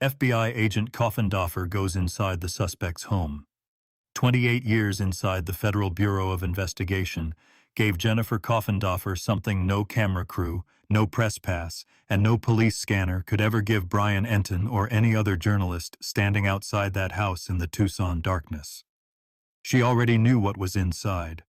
FBI agent Coffindoffer goes inside the suspect's home. 28 years inside the Federal Bureau of Investigation gave Jennifer Coffindoffer something no camera crew, no press pass, and no police scanner could ever give Brian Enton or any other journalist standing outside that house in the Tucson darkness. She already knew what was inside,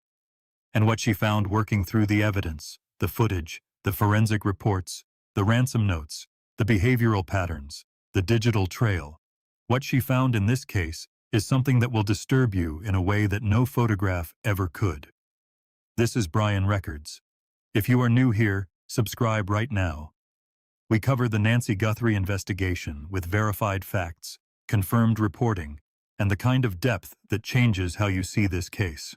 and what she found working through the evidence, the footage, the forensic reports, the ransom notes, the behavioral patterns, the digital trail. What she found in this case is something that will disturb you in a way that no photograph ever could. This is Brian Records. If you are new here, subscribe right now. We cover the Nancy Guthrie investigation with verified facts, confirmed reporting, and the kind of depth that changes how you see this case.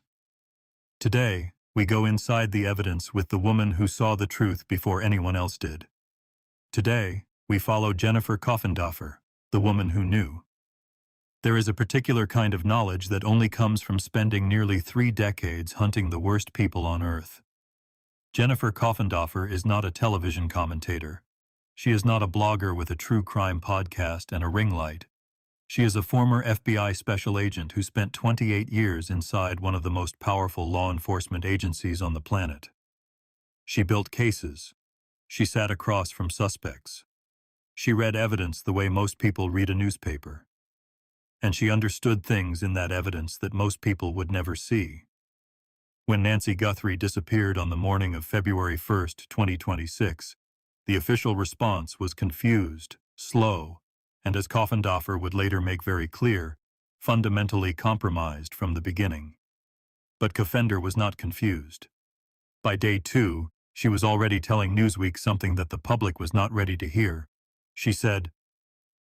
Today, we go inside the evidence with the woman who saw the truth before anyone else did. Today, we follow Jennifer Coffindoffer, the woman who knew. There is a particular kind of knowledge that only comes from spending nearly 3 decades hunting the worst people on Earth. Jennifer Coffindoffer is not a television commentator. She is not a blogger with a true crime podcast and a ring light. She is a former FBI special agent who spent 28 years inside one of the most powerful law enforcement agencies on the planet. She built cases. She sat across from suspects. She read evidence the way most people read a newspaper. And she understood things in that evidence that most people would never see. When Nancy Guthrie disappeared on the morning of February 1, 2026, the official response was confused, slow, and as Coffindoffer would later make very clear, fundamentally compromised from the beginning. But Coffindoffer was not confused. By day 2, she was already telling Newsweek something that the public was not ready to hear. She said,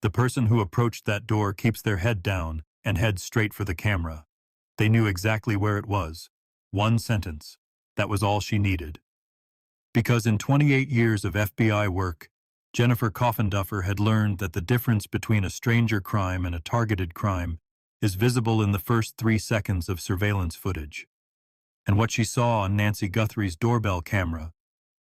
"The person who approached that door keeps their head down and heads straight for the camera. They knew exactly where it was. One sentence. That was all she needed." Because in 28 years of FBI work, Jennifer Coffindoffer had learned that the difference between a stranger crime and a targeted crime is visible in the first 3 seconds of surveillance footage. And what she saw on Nancy Guthrie's doorbell camera,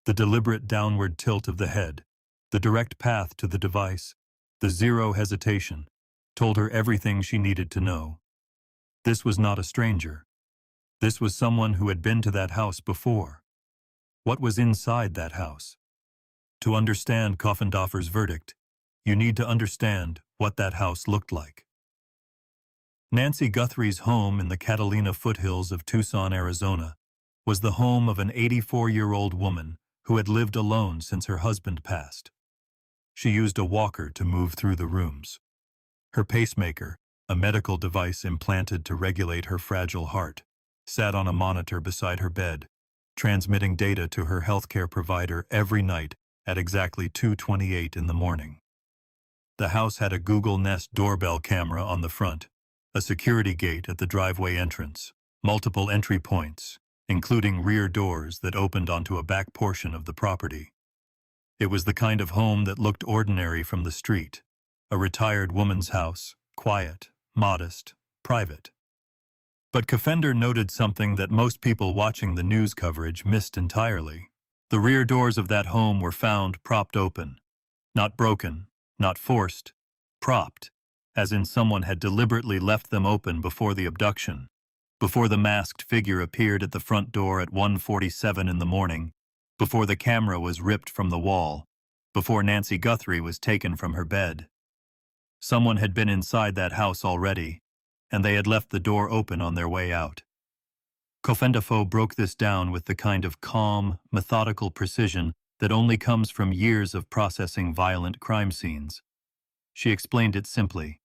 the deliberate downward tilt of the head, the direct path to the device, the zero hesitation, told her everything she needed to know. This was not a stranger. This was someone who had been to that house before. What was inside that house? To understand Coffindoffer's verdict, you need to understand what that house looked like. Nancy Guthrie's home in the Catalina foothills of Tucson, Arizona, was the home of an 84-year-old woman who had lived alone since her husband passed. She used a walker to move through the rooms. Her pacemaker, a medical device implanted to regulate her fragile heart, sat on a monitor beside her bed, transmitting data to her healthcare provider every night at exactly 2:28 in the morning. The house had a Google Nest doorbell camera on the front, a security gate at the driveway entrance, multiple entry points, including rear doors that opened onto a back portion of the property. It was the kind of home that looked ordinary from the street, a retired woman's house, quiet, modest, private. But Coffindoffer noted something that most people watching the news coverage missed entirely. The rear doors of that home were found propped open. Not broken, not forced, propped, as in someone had deliberately left them open before the abduction, before the masked figure appeared at the front door at 1:47 in the morning, before the camera was ripped from the wall, before Nancy Guthrie was taken from her bed. Someone had been inside that house already, and they had left the door open on their way out. Coffindoffer broke this down with the kind of calm, methodical precision that only comes from years of processing violent crime scenes. She explained it simply.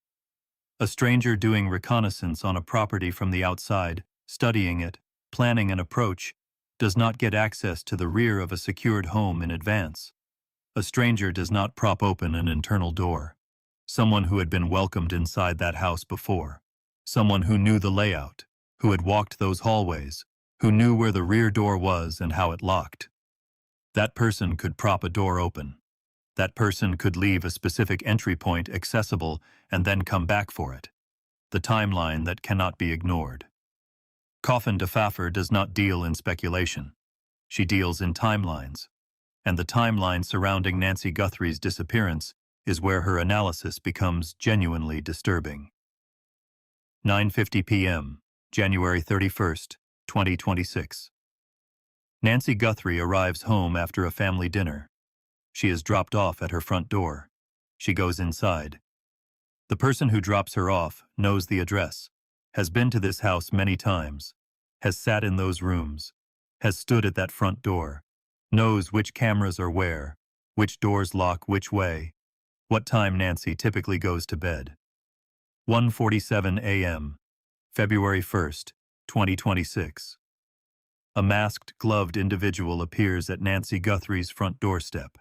A stranger doing reconnaissance on a property from the outside, studying it, planning an approach, does not get access to the rear of a secured home in advance. A stranger does not prop open an internal door. Someone who had been welcomed inside that house before. Someone who knew the layout, who had walked those hallways, who knew where the rear door was and how it locked. That person could prop a door open. That person could leave a specific entry point accessible and then come back for it. The timeline that cannot be ignored. Coffindoffer does not deal in speculation. She deals in timelines. And the timeline surrounding Nancy Guthrie's disappearance is where her analysis becomes genuinely disturbing. 9:50 p.m., January 31st, 2026. Nancy Guthrie arrives home after a family dinner. She is dropped off at her front door. She goes inside. The person who drops her off knows the address, has been to this house many times, has sat in those rooms, has stood at that front door, knows which cameras are where, which doors lock which way, what time Nancy typically goes to bed. 1:47 a.m., February 1st, 2026. A masked, gloved individual appears at Nancy Guthrie's front doorstep.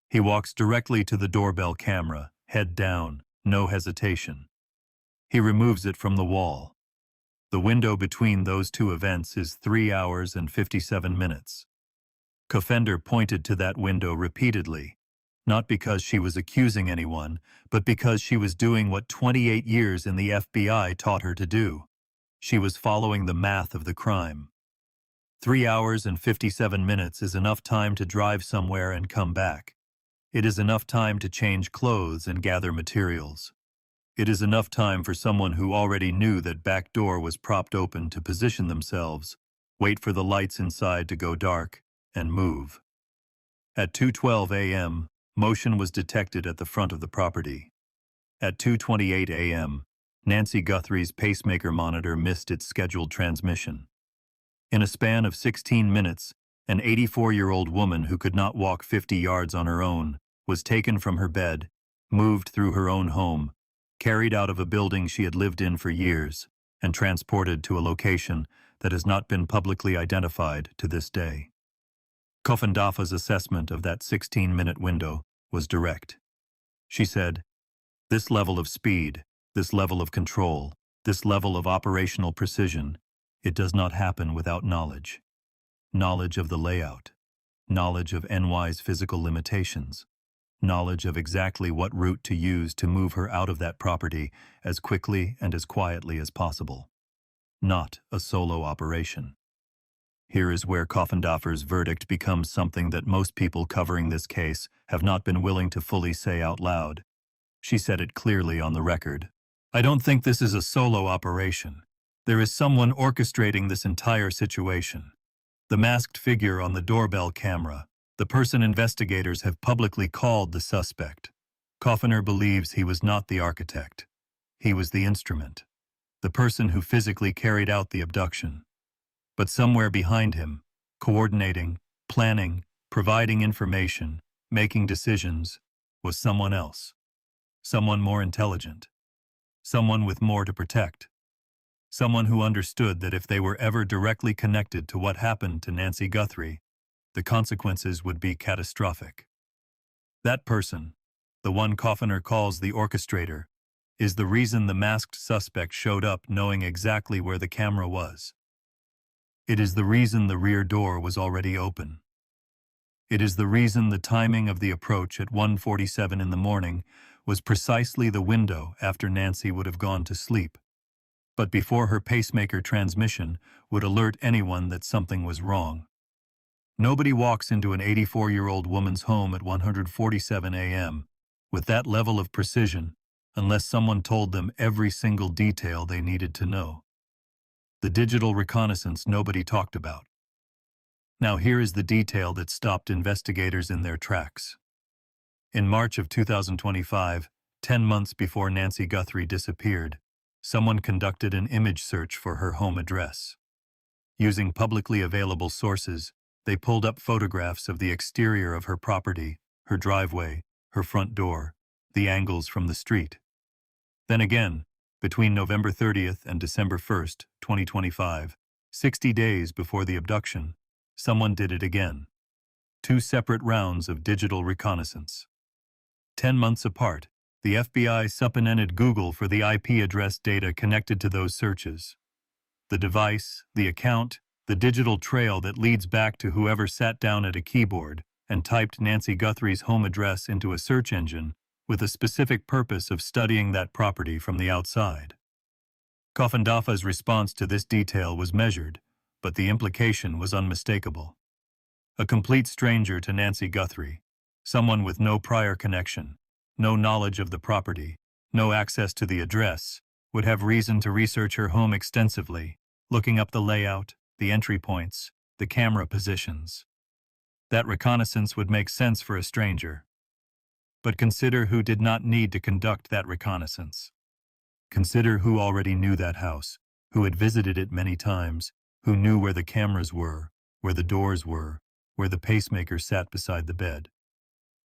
He walks directly to the doorbell camera, head down, no hesitation. He removes it from the wall. The window between those two events is 3 hours and 57 minutes. Kofender pointed to that window repeatedly, not because she was accusing anyone, but because she was doing what 28 years in the FBI taught her to do. She was following the math of the crime. 3 hours and 57 minutes is enough time to drive somewhere and come back. It is enough time to change clothes and gather materials. It is enough time for someone who already knew that back door was propped open to position themselves, wait for the lights inside to go dark, and move. At 2:12 a.m., motion was detected at the front of the property. At 2:28 a.m., Nancy Guthrie's pacemaker monitor missed its scheduled transmission. In a span of 16 minutes, an 84-year-old woman who could not walk 50 yards on her own was taken from her bed, moved through her own home, carried out of a building she had lived in for years, and transported to a location that has not been publicly identified to this day. Kofendafa's assessment of that 16-minute window was direct. She said, "This level of speed, this level of control, this level of operational precision, it does not happen without knowledge. Knowledge of the layout, knowledge of NY's physical limitations, knowledge of exactly what route to use to move her out of that property as quickly and as quietly as possible. Not a solo operation." Here is where Kofendafer's verdict becomes something that most people covering this case have not been willing to fully say out loud. She said it clearly on the record. "I don't think this is a solo operation. There is someone orchestrating this entire situation. The masked figure on the doorbell camera, the person investigators have publicly called the suspect. Kofener believes he was not the architect. He was the instrument, the person who physically carried out the abduction. But somewhere behind him, coordinating, planning, providing information, making decisions, was someone else. Someone more intelligent. Someone with more to protect. Someone who understood that if they were ever directly connected to what happened to Nancy Guthrie, the consequences would be catastrophic. That person, the one Kofener calls the orchestrator, is the reason the masked suspect showed up knowing exactly where the camera was. It is the reason the rear door was already open. It is the reason the timing of the approach at 1:47 in the morning was precisely the window after Nancy would have gone to sleep, but before her pacemaker transmission would alert anyone that something was wrong. Nobody walks into an 84-year-old woman's home at 1:47 a.m. with that level of precision unless someone told them every single detail they needed to know. The digital reconnaissance nobody talked about. Now here is the detail that stopped investigators in their tracks. In March of 2025, 10 months before Nancy Guthrie disappeared, someone conducted an image search for her home address. Using publicly available sources, they pulled up photographs of the exterior of her property, her driveway, her front door, the angles from the street. Then again, between November 30th and December 1st, 2025, 60 days before the abduction, someone did it again. 2 separate rounds of digital reconnaissance. 10 months apart, the FBI supplemented Google for the IP address data connected to those searches. The device, the account, the digital trail that leads back to whoever sat down at a keyboard and typed Nancy Guthrie's home address into a search engine with a specific purpose of studying that property from the outside. Kofendafa's response to this detail was measured, but the implication was unmistakable. A complete stranger to Nancy Guthrie, someone with no prior connection, no knowledge of the property, no access to the address, would have reason to research her home extensively, looking up the layout, the entry points, the camera positions. That reconnaissance would make sense for a stranger. But consider who did not need to conduct that reconnaissance. Consider who already knew that house, who had visited it many times, who knew where the cameras were, where the doors were, where the pacemaker sat beside the bed.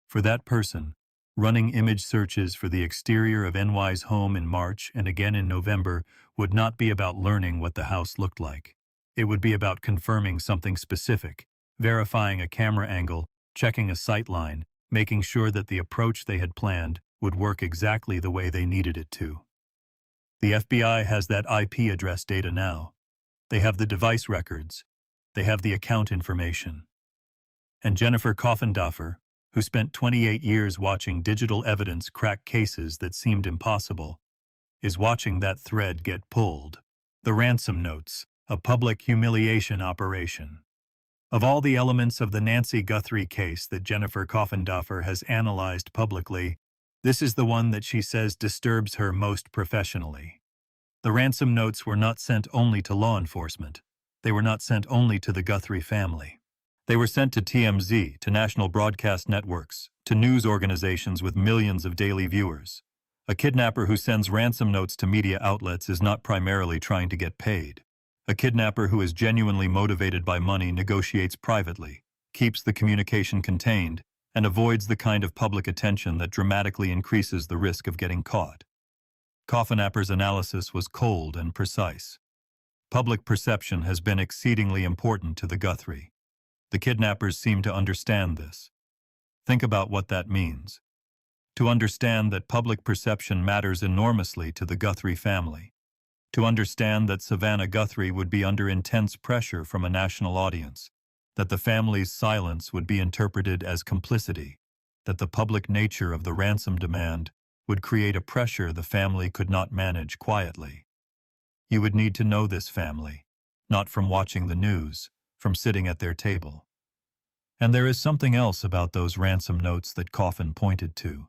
For that person, running image searches for the exterior of NY's home in March and again in November would not be about learning what the house looked like. It would be about confirming something specific, verifying a camera angle, checking a sightline, making sure that the approach they had planned would work exactly the way they needed it to. The FBI has that IP address data now. They have the device records. They have the account information. And Jennifer Coffindoffer, who spent 28 years watching digital evidence crack cases that seemed impossible, is watching that thread get pulled. The ransom notes, a public humiliation operation. Of all the elements of the Nancy Guthrie case that Jennifer Coffindoffer has analyzed publicly, this is the one that she says disturbs her most professionally. The ransom notes were not sent only to law enforcement. They were not sent only to the Guthrie family. They were sent to TMZ, to national broadcast networks, to news organizations with millions of daily viewers. A kidnapper who sends ransom notes to media outlets is not primarily trying to get paid. A kidnapper who is genuinely motivated by money negotiates privately, keeps the communication contained, and avoids the kind of public attention that dramatically increases the risk of getting caught. Coffindoffer's analysis was cold and precise. Public perception has been exceedingly important to the Guthrie. The kidnappers seem to understand this. Think about what that means. To understand that public perception matters enormously to the Guthrie family. To understand that Savannah Guthrie would be under intense pressure from a national audience, that the family's silence would be interpreted as complicity, that the public nature of the ransom demand would create a pressure the family could not manage quietly. You would need to know this family, not from watching the news, from sitting at their table. And there is something else about those ransom notes that Coffin pointed to.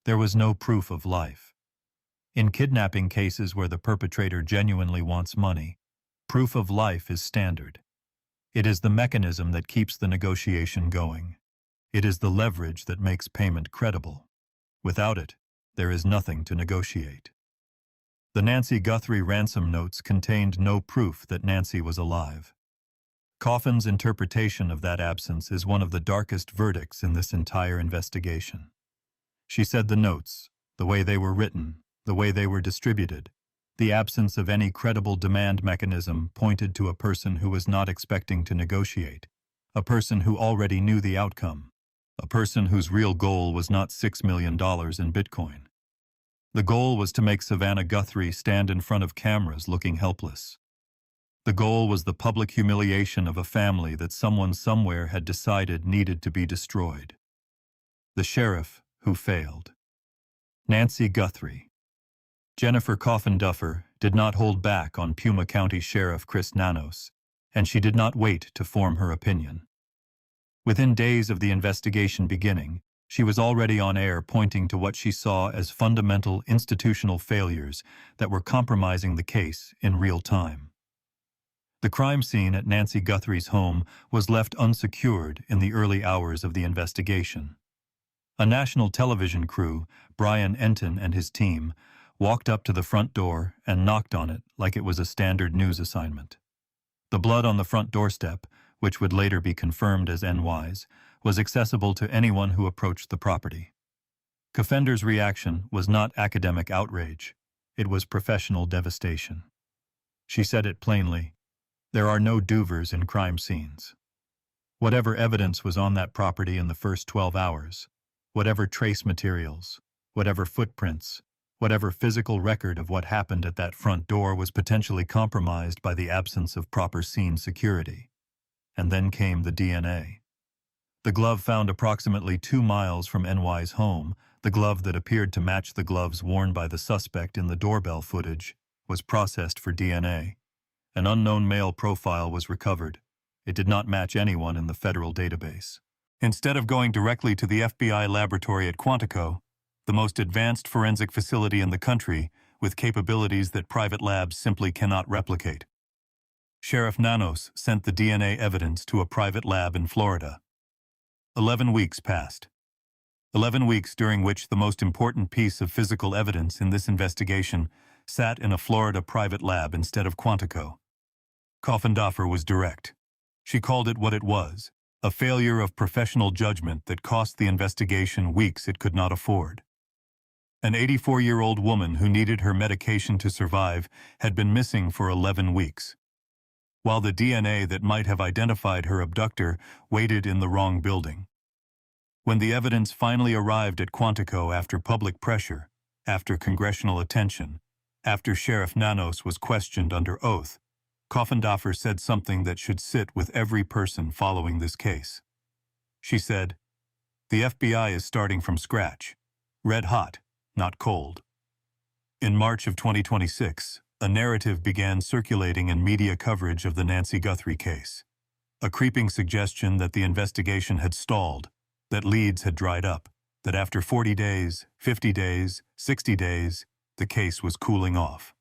There was no proof of life. In kidnapping cases where the perpetrator genuinely wants money, proof of life is standard. It is the mechanism that keeps the negotiation going. It is the leverage that makes payment credible. Without it, there is nothing to negotiate. The Nancy Guthrie ransom notes contained no proof that Nancy was alive. Coffin's interpretation of that absence is one of the darkest verdicts in this entire investigation. She said the notes, the way they were written, the way they were distributed, the absence of any credible demand mechanism pointed to a person who was not expecting to negotiate, a person who already knew the outcome, a person whose real goal was not $6 million in Bitcoin. The goal was to make Savannah Guthrie stand in front of cameras looking helpless. The goal was the public humiliation of a family that someone somewhere had decided needed to be destroyed. The sheriff who failed. Nancy Guthrie. Jennifer Coffindoffer did not hold back on Puma County Sheriff Chris Nanos, and she did not wait to form her opinion. Within days of the investigation beginning, she was already on air pointing to what she saw as fundamental institutional failures that were compromising the case in real time. The crime scene at Nancy Guthrie's home was left unsecured in the early hours of the investigation. A national television crew, Brian Enton and his team, walked up to the front door and knocked on it like it was a standard news assignment. The blood on the front doorstep, which would later be confirmed as NY's, was accessible to anyone who approached the property. Coffindoffer's reaction was not academic outrage. It was professional devastation. She said it plainly. There are no doovers in crime scenes. Whatever evidence was on that property in the first 12 hours, whatever trace materials, whatever footprints, whatever physical record of what happened at that front door was potentially compromised by the absence of proper scene security. And then came the DNA. The glove found approximately 2 miles from NY's home, the glove that appeared to match the gloves worn by the suspect in the doorbell footage, was processed for DNA. An unknown male profile was recovered. It did not match anyone in the federal database. Instead of going directly to the FBI laboratory at Quantico, the most advanced forensic facility in the country, with capabilities that private labs simply cannot replicate. Sheriff Nanos sent the DNA evidence to a private lab in Florida. 11 weeks passed. 11 weeks during which the most important piece of physical evidence in this investigation sat in a Florida private lab instead of Quantico. Coffindoffer was direct. She called it what it was, a failure of professional judgment that cost the investigation weeks it could not afford. An 84-year-old woman who needed her medication to survive had been missing for 11 weeks. While the DNA that might have identified her abductor waited in the wrong building. When the evidence finally arrived at Quantico after public pressure, after congressional attention, after Sheriff Nanos was questioned under oath, Coffindoffer said something that should sit with every person following this case. She said, "The FBI is starting from scratch, red hot, not cold." In March of 2026, a narrative began circulating in media coverage of the Nancy Guthrie case. A creeping suggestion that the investigation had stalled, that leads had dried up, that after 40 days, 50 days, 60 days, the case was cooling off.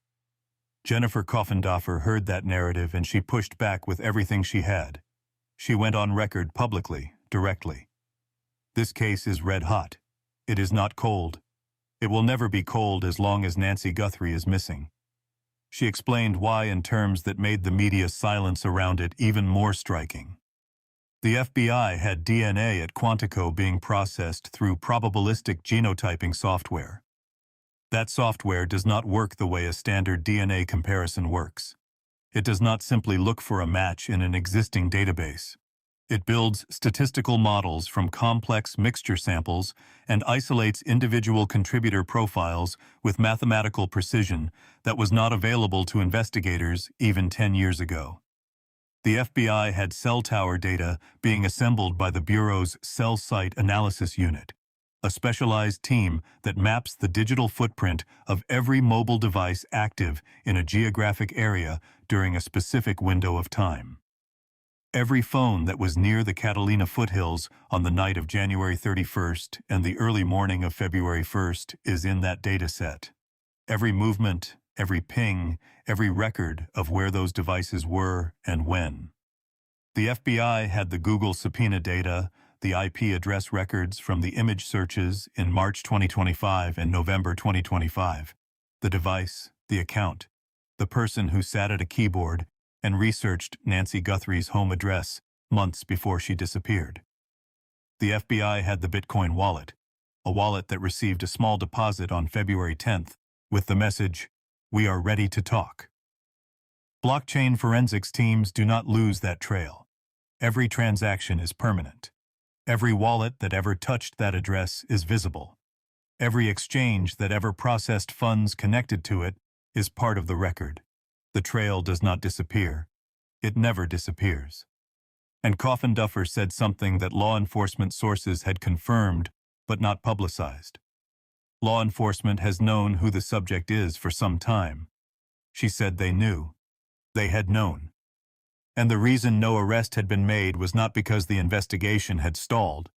Jennifer Coffindoffer heard that narrative and she pushed back with everything she had. She went on record publicly, directly. This case is red hot. It is not cold. It will never be cold as long as Nancy Guthrie is missing. She explained why in terms that made the media's silence around it even more striking. The FBI had DNA at Quantico being processed through probabilistic genotyping software. That software does not work the way a standard DNA comparison works. It does not simply look for a match in an existing database. It builds statistical models from complex mixture samples and isolates individual contributor profiles with mathematical precision that was not available to investigators even 10 years ago. The FBI had cell tower data being assembled by the Bureau's Cell Site Analysis Unit, a specialized team that maps the digital footprint of every mobile device active in a geographic area during a specific window of time. Every phone that was near the Catalina foothills on the night of January 31st and the early morning of February 1st is in that data set. Every movement, every ping, every record of where those devices were and when. The FBI had the Google subpoena data, the IP address records from the image searches in March 2025 and November 2025, the device, the account, the person who sat at a keyboard and researched Nancy Guthrie's home address months before she disappeared. The FBI had the Bitcoin wallet, a wallet that received a small deposit on February 10th with the message, "We are ready to talk." Blockchain forensics teams do not lose that trail. Every transaction is permanent. Every wallet that ever touched that address is visible. Every exchange that ever processed funds connected to it is part of the record. The trail does not disappear. It never disappears. And Coffindoffer said something that law enforcement sources had confirmed but not publicized. Law enforcement has known who the subject is for some time. She said they knew. They had known. And the reason no arrest had been made was not because the investigation had stalled.